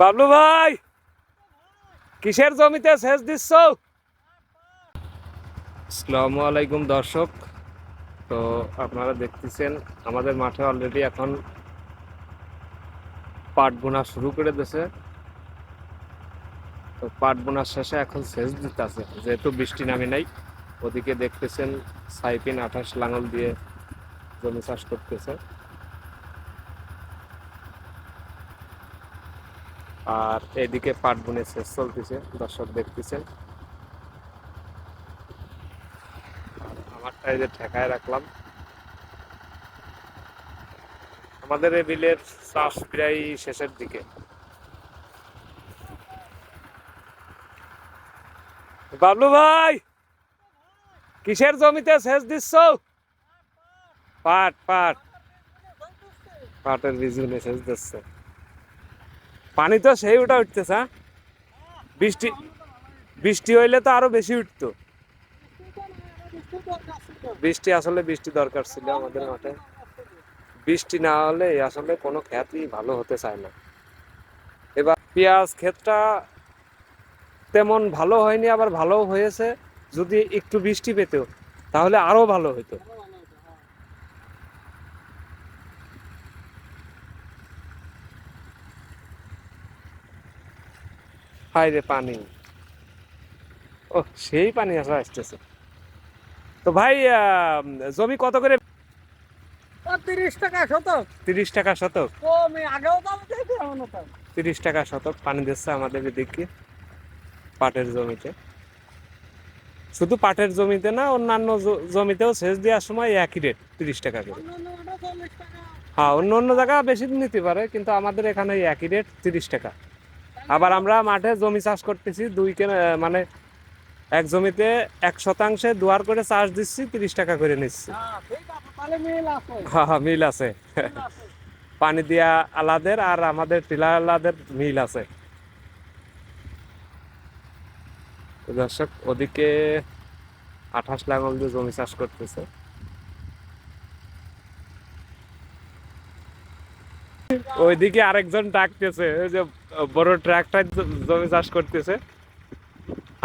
বাবলু ভাই, কিসের জমিতে সেচ দিচ্ছ? আসসালামু আলাইকুম দর্শক। তো আপনারা দেখতেছেন আমাদের মাঠে অলরেডি এখন পাট বোনা শুরু করে দিয়েছে। তো পাট বোনার শেষে এখন সেচ দিতেছে, যেহেতু বৃষ্টি নামে নাই। ওদিকে দেখতেছেন সাইপিন 28 লাঙল দিয়ে জমি চাষ করতেছে, আর এদিকে পাট বুনে সেচ চলতেছে, দর্শক দেখতেছেন। আমারটা এই যে ঠেকায় রাখলাম। আমাদের এই বিলের চাষ প্রায় শেষের দিকে। বাবলু ভাই, কিসের জমিতে সেচ দিচ্ছ? পাট পাট পাটের বীজ গুনে সেচ দিচ্ছে। পানি তো সেই উঠা উঠতেছে। হ্যাঁ, বৃষ্টি বৃষ্টি হইলে তো আরো বেশি উঠতো। বৃষ্টি দরকার ছিল আমাদের মাঠে। বৃষ্টি না হলে আসলে কোনো ক্ষেতই ভালো হতে চায় না। এবার পেঁয়াজ ক্ষেতটা তেমন ভালো হয়নি, আবার ভালো হয়েছে। যদি একটু বৃষ্টি পেত তাহলে আরো ভালো হতো। হায় রে পানি! ও, সেই পানি আসতেছে। তো ভাই, জমি কত করে? 30 টাকা শতক। 30 টাকা শতক। আগেও দাম দিয়েছে, এমনও দাম। 30 টাকা শতক পানি দিচ্ছে আমাদের এদিকে পাটের জমিতে। শুধু পাটের জমিতে না, অন্যান্য জমিতেও সেচ দেওয়ার সময় একই রেট, 30 টাকা করে। অন্যান্য ওটা 40 টাকা। হ্যাঁ, অন্য অন্য জায়গা বেশি নিতে পারে, কিন্তু আমাদের এখানে একই রেট, 30 টাকা। আবার আমরা মাঠে জমি চাষ করতেছি মানে এক জমিতে 1 শতাংশে দুয়ার করে চাষ দিচ্ছি, 30 টাকা করে নিচ্ছি। হ্যাঁ, ঠিক আছে, তাহলে মিল আছে। হ্যাঁ হ্যাঁ, মিল আছে। মিল আছে। পানি দিয়া আলাদের আর আমাদের টিলা আলাদের মিল আছে। তো দর্শক, ওদিকে 28 লাঙল দিয়ে জমি চাষ করতেছে। ওইদিকে আরেকজন ডাকতেছে, ওই যে বড় ট্রাক্টর জমি চাষ করতেছে,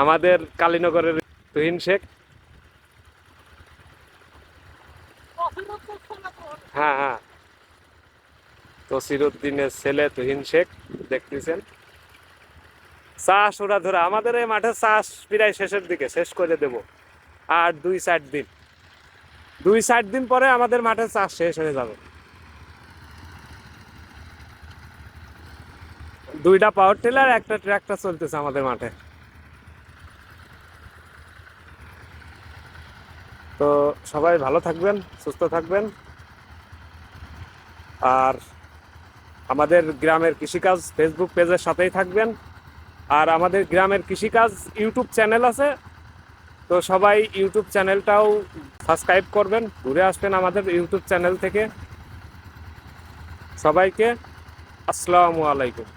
আমাদের কালীনগরের তুহিন শেখ। হ্যাঁ হ্যাঁ, তসিরউদ্দিনের ছেলে তুহিন শেখ, দেখতেছেন। চাষ ওরা ধরে আমাদের এই মাঠে চাষ প্রায় শেষের দিকে, শেষ করে দেব আর 2-4 দিন পরে আমাদের মাঠে চাষ শেষ হয়ে যাবে। 2টা পাওয়ার টিলার, একটা ট্রাক্টর চলতেছে আমাদের মাঠে। তো সবাই ভালো থাকবেন, সুস্থ থাকবেন, আর আমাদের গ্রামের কৃষিকাজ ফেসবুক পেজের সাথেই থাকবেন। আর আমাদের গ্রামের কৃষিকাজ ইউটিউব চ্যানেল আছে, তো সবাই ইউটিউব চ্যানেলটাও সাবস্ক্রাইব করবেন, ঘুরে আসবেন আমাদের ইউটিউব চ্যানেল থেকে। সবাইকে আসসালামু আলাইকুম।